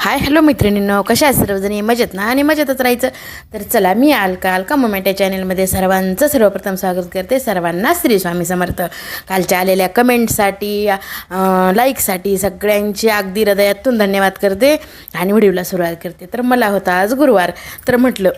Hi hello मैत्रिणींनो, कशा आहेत सर्वजणी? मजेत ना? आणि मजेतच राहायचं. तर चला, मी अलका मोमेंट या चॅनलमध्ये सर्वांचं सर्वप्रथम स्वागत करते. सर्वांना श्री स्वामी समर्थ. कालच्या आलेल्या कमेंटसाठी, लाईकसाठी सगळ्यांची अगदी हृदयातून धन्यवाद करते आणि व्हिडिओला सुरुवात करते. तर मला होता आज गुरुवार, तर म्हटलं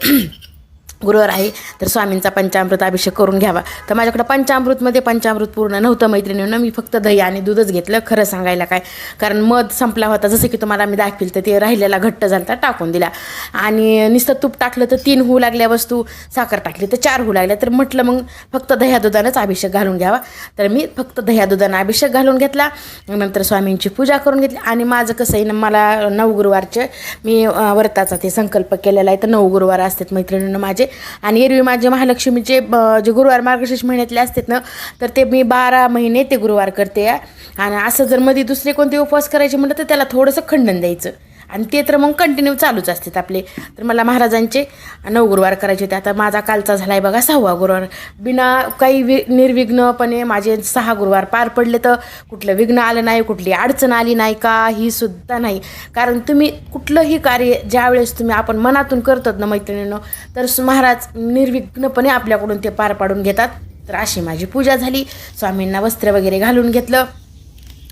गुरुवार आहे तर स्वामींचा पंचामृत अभिषेक करून घ्यावा. तर माझ्याकडं पंचामृत पूर्ण नव्हतं मैत्रिणींना. मी फक्त दही आणि दूधच घेतलं, खरं सांगायला काय, कारण मध संपला होता. जसं की तुम्हाला मी दाखविल तर ते राहिलेला घट्ट झाला तर टाकून दिला. आणि नुसतं तूप टाकलं तर 3 होऊ लागल्या वस्तू, साखर टाकली तर 4 होऊ लागल्या. तर म्हटलं मग फक्त दह्या दुधानंच अभिषेक घालून घ्यावा. तर मी फक्त दह्या दुधानं अभिषेक घालून घेतला. नंतर स्वामींची पूजा करून घेतली. आणि माझं कसं आहे ना, मला 9 गुरुवारचे मी व्रताचा ते संकल्प केलेला आहे. तर 9 गुरुवार असतात मैत्रिणींना माझे. आणि एरवी माझे महालक्ष्मीचे जे गुरुवार मार्गशीर्ष महिन्यातले असतात ना, तर ते मी 12 महिने ते गुरुवार करते. आणि असं जर मध्ये दुसरे कोणते उपवास करायचे म्हटलं तर त्याला थोडंसं खंडन द्यायचं, आणि ते तर मग कंटिन्यू चालूच असतात आपले. तर मला महाराजांचे 9 गुरुवार करायचे होते. आता माझा कालचा झाला आहे बघा 6वा गुरुवार. बिना काही निर्विघ्नपणे माझे 6 गुरुवार पार पडले. तर कुठलं विघ्न आलं नाही, कुठली अडचण आली नाही, काही सुद्धा नाही. कारण तुम्ही कुठलंही कार्य ज्यावेळेस आपण मनातून करतात ना मैत्रिणींनो, तर महाराज निर्विघ्नपणे आपल्याकडून ते पार पाडून घेतात. तर अशी माझी पूजा झाली. स्वामींना वस्त्र वगैरे घालून घेतलं.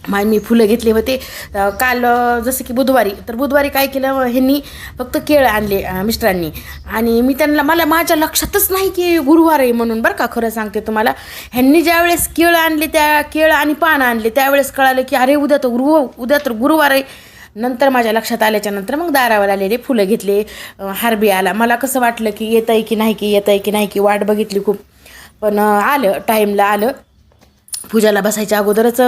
मी फुलं घेतले होते काल, जसं की बुधवारी काय केलं, ह्यांनी फक्त केळं आणले मिस्टरांनी. आणि मी त्यांना, माझ्या लक्षातच नाही की गुरुवार आहे म्हणून, बरं का, खरं सांगते तुम्हाला. ह्यांनी ज्यावेळेस केळं आणले, त्या केळं आणि पानं आणले, त्यावेळेस कळालं की अरे उद्या तर गुरुवार आहे. नंतर माझ्या लक्षात आल्याच्या नंतर मग दारावर आलेले फुलं घेतले, हारबी आला. मला कसं वाटलं की येत आहे की नाही की वाट बघितली खूप, पण आलं, टाईमला आलं. पूजाला बसायच्या अगोदरच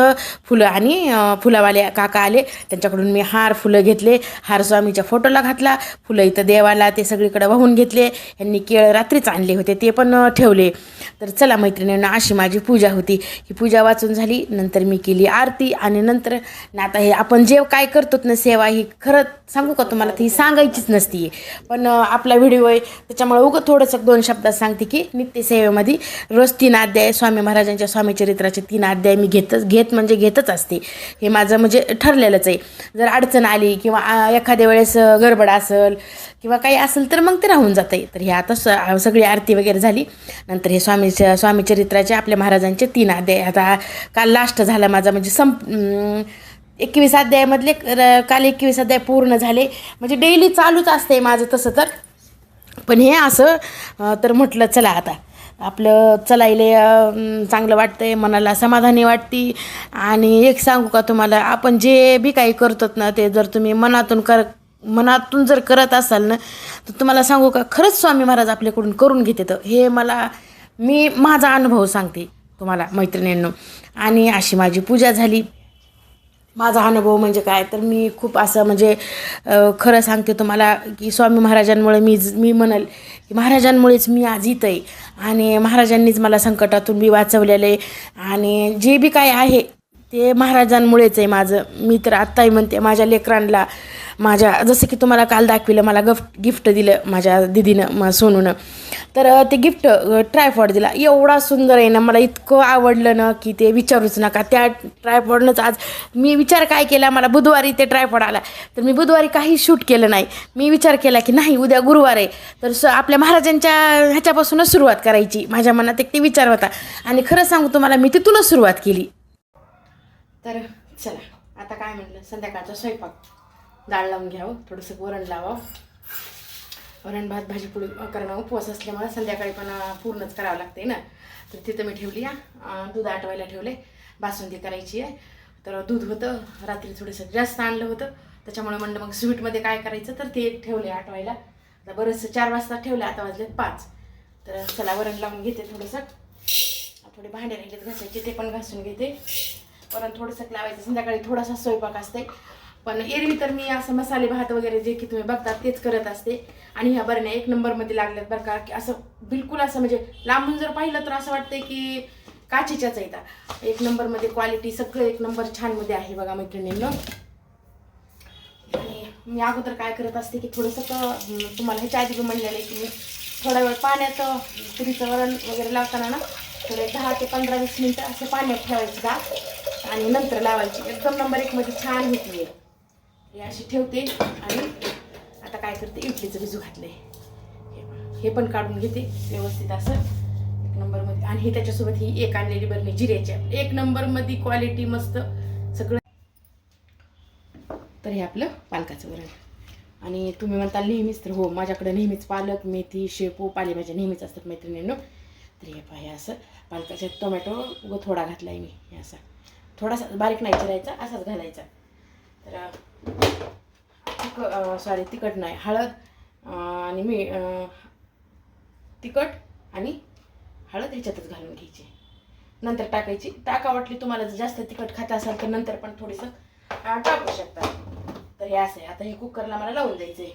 फुलं आणि फुलावाले काका आले, त्यांच्याकडून मी फुलं घेतले. हार स्वामीच्या फोटोला घातला, फुलं इथं देवाला ते सगळीकडे वाहून घेतले. यांनी केळं रात्रीच आणले होते, ते पण ठेवले. तर चला मैत्रिणींना, अशी माझी पूजा होती. ही पूजा वाचून झाली. नंतर मी केली आरती. आणि नंतर आता हे आपण जे काय करतो ना सेवा, ही खरं सांगू का तुम्हाला, ती सांगायचीच नसती, पण आपला व्हिडिओ आहे त्याच्यामुळे थोडंसं 2 शब्दात सांगते की नित्यसेवेमध्ये रोज 3 अध्याय स्वामी महाराजांच्या स्वामीचरित्राचे 3 अध्याय मी घेतच असते. हे माझं म्हणजे ठरलेलंच आहे. जर अडचण आली किंवा एखाद्या वेळेस गडबड असेल किंवा काही असेल तर मग ते राहून जाते. तर हे आता सगळी आरती वगैरे झाली. नंतर हे स्वामीचरित्राचे आपल्या महाराजांचे 3 अध्याय, आता काल लास्ट झाला माझा, म्हणजे 21 अध्यायामधले काल 21 अध्याय पूर्ण झाले. म्हणजे डेली चालूच असते माझं तसं तर. पण हे असं तर म्हटलं चला आता आपलं चलायले चांगलं वाटतंय, मनाला समाधानी वाटते. आणि एक सांगू का तुम्हाला, आपण जे बी काही करतो ना, ते जर तुम्ही मनातून जर करत असाल ना, तर तुम्हाला सांगू का, खरंच स्वामी महाराज आपल्याकडून करून घेते. तर हे मी माझा अनुभव सांगते तुम्हाला मैत्रिणींनो. आणि अशी माझी पूजा झाली. माझा अनुभव म्हणजे काय, तर मी खूप असं म्हणजे खरं सांगते तुम्हाला की स्वामी महाराजांमुळे मी म्हणेल की महाराजांमुळेच मी आज इथं आहे. आणि महाराजांनीच मला संकटातून मी वाचवलेलं आहे. आणि जे बी काय आहे ते महाराजांमुळेच आहे माझं. मी तर आत्ताही म्हणते माझ्या लेकरांना, जसं की तुम्हाला काल दाखविलं, मला गिफ्ट दिलं माझ्या दिदीनं, सोनूनं. तर ते गिफ्ट ट्रायपॉड दिला. एवढा सुंदर आहे ना, मला इतकं आवडलं ना की ते विचारूच नका. त्या ट्रायपॉडनंच आज मी विचार काय केला, मला बुधवारी ते ट्रायपॉड आला, तर मी बुधवारी काही शूट केलं नाही. मी विचार केला की नाही, उद्या गुरुवार आहे, तर आपल्या महाराजांच्या ह्याच्यापासूनच सुरुवात करायची. माझ्या मनात एक ते विचार होता. आणि खरं सांगू तुम्हाला, मी तिथूनच सुरुवात केली. तर चला आता काय म्हटलं, संध्याकाळचा स्वयंपाक, डाळ लावून घ्यावं, थोडंसं वरण लावावं. वरण भात भाजी पोळी करणं उपवास असल्यामुळे संध्याकाळी पण पूर्णच करावं लागते ना. तर तिथं मी ठेवली दूध आटवायला ठेवले, बासुंदी करायची आहे. तर दूध होतं रात्री थोडंसं जास्त आणलं होतं, त्याच्यामुळे म्हणलं मग स्वीटमध्ये काय करायचं, तर ते ठेवले आटवायला. आता बरंचसं 4 वाजता ठेवले, आता वाजलेत 5. तर चला वरण लावून घेते. थोडंसं थोडे भांडे राहिलेत घासायचे, ते पण घासून घेते. वरण थोडंसं लावायचं, संध्याकाळी थोडासा स्वयंपाक असते. पण एरवी तर मी असं मसाले भात वगैरे जे की तुम्ही बघतात तेच करत असते. आणि ह्या बरण्या 1 नंबरमध्ये लागल्यात बरं का, की असं बिलकुल असं म्हणजे लांबून जर पाहिलं तर असं वाटतंय की काचेच्याच येतात. 1 नंबरमध्ये क्वालिटी, सगळं 1 नंबर छानमध्ये आहे बघा मैत्रिणींनो. आणि मी अगोदर काय करत असते की थोडंसं तुम्हाला ह्याच्या आधी म्हणलेलं आहे की मी थोडा वेळ पाण्यात तुरीचं वरण वगैरे लावताना ना, थोडे 10 ते 15-20 मिनटं असं पाण्यात ठेवायचं डाळ, आणि नंतर लावायची. एकदम नंबर 1 मध्ये छान होती. हे अशी ठेवते आणि आता काय करते, इडलीचं भिजू घातलंय हे पण काढून घेते व्यवस्थित असं एक नंबरमध्ये. आणि हे त्याच्यासोबत ही एक आणलेली बरणी जिऱ्याची, एक नंबरमध्ये क्वालिटी मस्त सगळं. तर हे आपलं पालकाचं वरण. आणि तुम्ही म्हणताल नेहमीच, तर हो, माझ्याकडे नेहमीच पालक, मेथी, शेपू, पालेभाज्या नेहमीच असतात मैत्रिणींनो. तर हे हे असं पालकाचा टोमॅटो थोडा घातला आहे मी, हे असा थोडासा बारीक नाही चिरायचा, असाच घालायचा. तर तिखट नाही, हळद आणि तिखट आणि हळद ह्याच्यातच घालून घ्यायची, नंतर टाकायची. टाका वाटली तुम्हाला जर जास्त तिखट खात असाल तर नंतर पण थोडंसं टाकू शकता. तर हे असं आहे. आता हे कुकरला मला लावून द्यायचं आहे.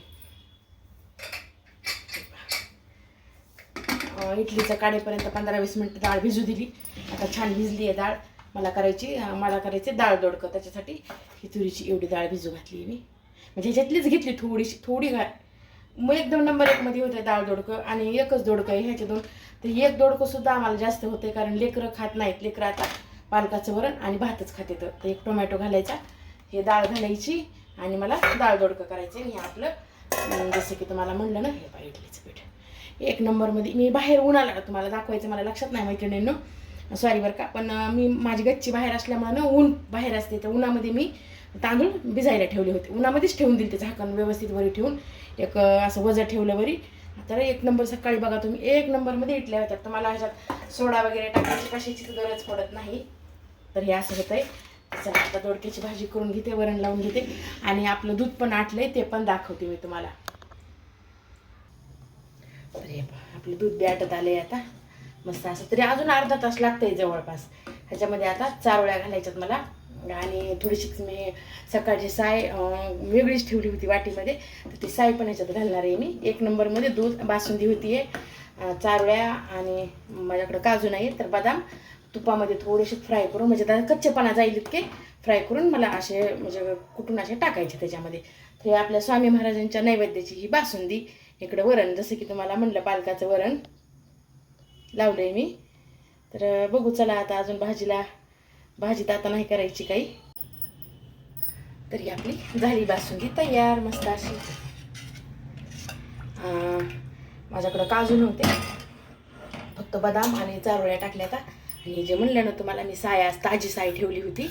इडलीचं काढेपर्यंत 15-20 मिनटं डाळ भिजू दिली. आता छान भिजली आहे डाळ. मला करायचे डाळ दोडकं. त्याच्यासाठी ही तुरीची एवढी डाळ भिजू घातली मी, म्हणजे ह्याच्यातलीच घेतली थोडी मग एकदम नंबर 1 मध्ये होते डाळ दोडकं. आणि एकच दोडकं आहे ह्याचे 2, तर एक दोडकं सुद्धा आम्हाला जास्त होते, कारण लेकरं खात नाहीत. लेकरं आता पालकाचं वरण आणि भातच खाते. तर एक टोमॅटो घालायचा, हे डाळ घालायची आणि मला डाळ दोडकं करायचे. आणि हे आपलं जसं की तुम्हाला म्हणलं ना, हे पाय इडलीचं पीठ एक नंबरमध्ये. मी बाहेर उन्हाला तुम्हाला दाखवायचं मला लक्षात नाही मैत्रिणींनो, सॉरी बरं का. पण मी माझी गच्ची बाहेर असल्यामुळे ना ऊन बाहेर असते, तर उन्हामध्ये मी तांदूळ भिजायला ठेवले होते. उन्हामध्येच ठेवून दिले ते झाकण व्यवस्थित वरी ठेवून, एक असं वजन ठेवलं वरी. तर एक नंबर सकाळी बघा तुम्ही, एक नंबरमध्ये इडल्या होत्यात. तर मला ह्याच्यात सोडा वगैरे टाकायची कशाचीच गरज पडत नाही. तर हे असं होतं आहे. चला आता दोडक्याची भाजी करून घेते, वरण लावून घेते. आणि आपलं दूध पण आटलंय ते पण दाखवते मी तुम्हाला. तर हे आपलं दूध आटत आलंय आता मस्त असं. तरी अजून अर्धा तास लागतंय जवळपास. ह्याच्यामध्ये आता चारोळ्या घालायच्यात मला. आणि थोडीशी मी सकाळची साय वेगळीच ठेवली होती वाटीमध्ये, तर ती साय पण ह्याच्यात घालणार आहे मी. एक नंबरमध्ये दूध, बासुंदी होती आहे, चारोळ्या आणि माझ्याकडं काजू नाही, तर बदाम तुपामध्ये थोडेसे फ्राय करून, म्हणजे त्याला कच्चेपणा जाईल इतके फ्राय करून मला असे म्हणजे कुठून असे टाकायचे त्याच्यामध्ये. तर आपल्या स्वामी महाराजांच्या नैवेद्याची ही बासुंदी. इकडं वरण, जसं की तुम्हाला म्हणलं पालकाचं वरण लावलं आहे मी. तर बघू चला आता अजून भाजीत आता नाही करायची काही. तरी आपली झाली बासुंदी तयार मस्त अशी. माझ्याकडं काजू नव्हते, फक्त बदाम आणि चारोळ्या टाकल्या आता. आणि जे म्हणलं ना तुम्हाला मी ताजी साय ठेवली होती,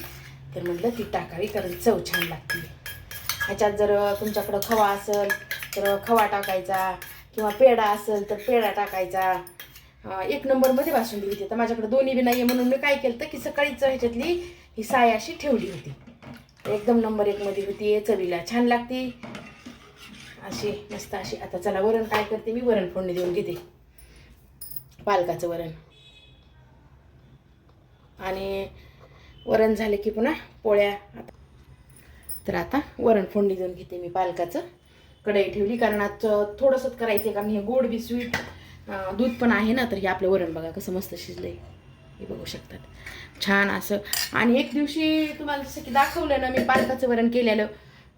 तर म्हटलं ती टाकावी, कारण चव छान लागते. ह्याच्यात जर तुमच्याकडं खवा असेल तर खवा टाकायचा, किंवा पेढा असेल तर पेढा टाकायचा. एक नंबरमध्ये बासुंदी होती. तर माझ्याकडे दोन्ही बी नाही आहे, म्हणून मी काय केलं की सकाळीच ह्याच्यातली ही साय अशी ठेवली होती. एकदम नंबर 1 मध्ये होती, चवीला छान लागती अशी मस्त अशी. आता चला वरण काय करते मी, वरण फोडणी देऊन घेते, पालकाचं वरण. आणि वरण झाले की पुन्हा पोळ्या. तर आता वरण फोडणी देऊन घेते मी पालकाचं. कढई ठेवली, कारण आज थोडंसंच करायचं आहे, कारण हे गोड बी स्वीट दूध पण आहे ना. तर हे आपलं वरण बघा कसं मस्त शिजलंय, हे बघू शकतात छान असं. आणि एक दिवशी तुम्हाला जसं की दाखवलं ना मी पालकाचं वरण केलेलं,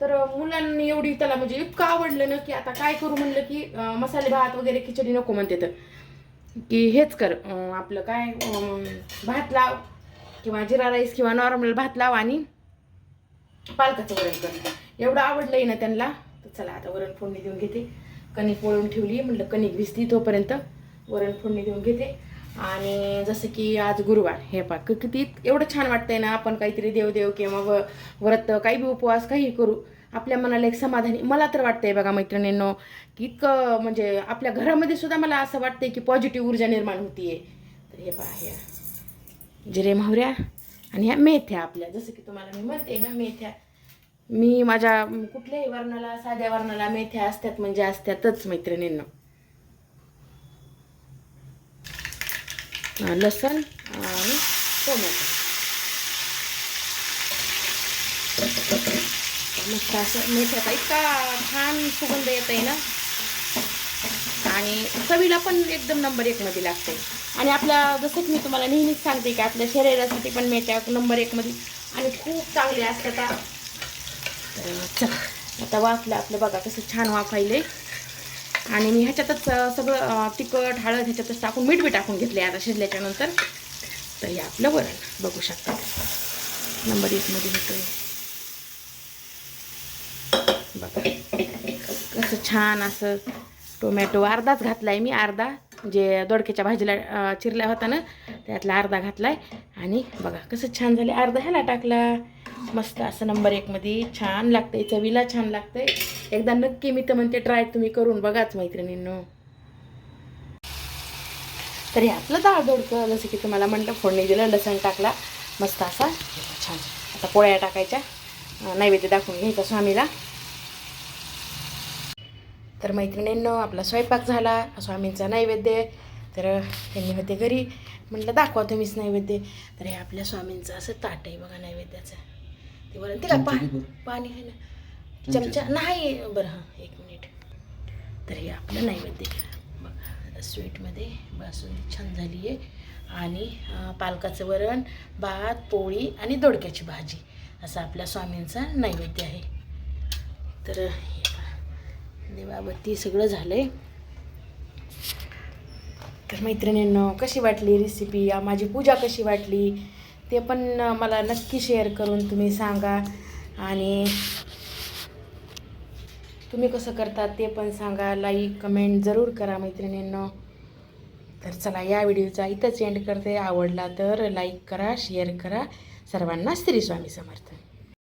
तर मुलांनी एवढी त्याला म्हणजे इतकं आवडलं ना, की आता काय करू म्हणलं की मसाले भात वगैरे खिचडी नको म्हणते, तर की हेच कर आपलं काय भात लाव, किंवा जिरा राईस किंवा नॉर्मल भात लाव आणि पालकाचं वरण कर. एवढं आवडलंय ना त्यांना. तर चला आता वरण फोडणी देऊन घेते. कणिक वळून ठेवली, म्हटलं कणिक भिजती तोपर्यंत वरण फोडणी देऊन घेते. आणि जसं की आज गुरुवार, हे पाक किती एवढं छान वाटतंय ना. आपण काहीतरी देवदेव किंवा व्रत काही बी उपवास काही करू, आपल्या मनाला एक समाधानी मला तर वाटतंय बघा मैत्रिणींनो, की इतकं म्हणजे आपल्या घरामध्ये सुद्धा मला असं वाटतंय की पॉझिटिव्ह ऊर्जा निर्माण होतीये. तर हे पहा, ह्या जिरे मोहऱ्या आणि ह्या मेथ्या आपल्या, जसं की तुम्हाला मी म्हणते ना मेथ्या, मी माझ्या कुठल्याही वर्णाला, साध्या वर्णाला मेथ्या असतात म्हणजे असतातच मैत्रिणींनो. लसण आणि टोमॅटो मस्त असं. मेथ्याचा इतका छान सुगंध येत आहे ना, आणि चवीला पण एकदम नंबर 1 मध्ये लागते. आणि आपल्या जसं की मी तुम्हाला नेहमीच सांगते की आपल्या शरीरासाठी पण मेथ्या नंबर 1 मध्ये आणि खूप चांगले असतात. चला आता वाफलं आपलं बघा कसं छान वाफायले. आणि मी ह्याच्यातच सगळं तिखट हळद ह्याच्यातच टाकून मीठ बी टाकून घेतले आता शिजल्याच्या नंतर. तर हे आपलं वरण बघू शकता नंबर 1 मध्ये होतंय. बघा कसं छान असं टोमॅटो अर्धाच घातला आहे मी, अर्धा जे दोडक्याच्या भाजीला चिरला होता ना त्यातला अर्धा घातला आहे. आणि बघा कसं छान झाले, अर्धा ह्याला टाकला. मस्त असं नंबर 1 मध्ये छान लागतंय, चवीला छान लागतंय. एकदा नक्की मी तर म्हणते ट्राय तुम्ही करून बघाच मैत्रिणींनो. तर हे आपलं डाळ दोडकं जसं की तुम्हाला म्हटलं फोडणी दिलं, लसण टाकला मस्त असा छान. आता पोळ्या टाकायच्या, नैवेद्य दाखवून घ्यायचा स्वामीला. तर मैत्रिणींनो आपला स्वयंपाक झाला, स्वामींचा नैवेद्य. तर त्यांनी होते घरी, म्हटलं दाखवा तुम्हीच नैवेद्य. तर हे आपल्या स्वामींचं असं ताट आहे बघा नैवेद्याचं. ते बरं ते का पाणी आहे ना, चमचा नाही बरं, हां 1 मिनिट. तर हे आपलं नैवेद्य बघा, स्वीटमध्ये बासुंदी छान झाली आहे. आणि पालकाचं वरण, भात, पोळी आणि दोडक्याची भाजी असं आपल्या स्वामींचा नैवेद्य आहे. तर हे देवाबत्ती सगळं झालं आहे. तर मैत्रिणींनो कशी वाटली रेसिपी, माझी पूजा कशी वाटली ते पण मला नक्की शेअर करून तुम्ही सांगा. आणि तुम्ही कसं करतात ते पण सांगा, लाईक कमेंट जरूर करा मैत्रिणींनो. तर चला या व्हिडिओचा इथंच एंड करते. आवडला तर लाईक करा, शेअर करा. सर्वांना श्री स्वामी समर्थ.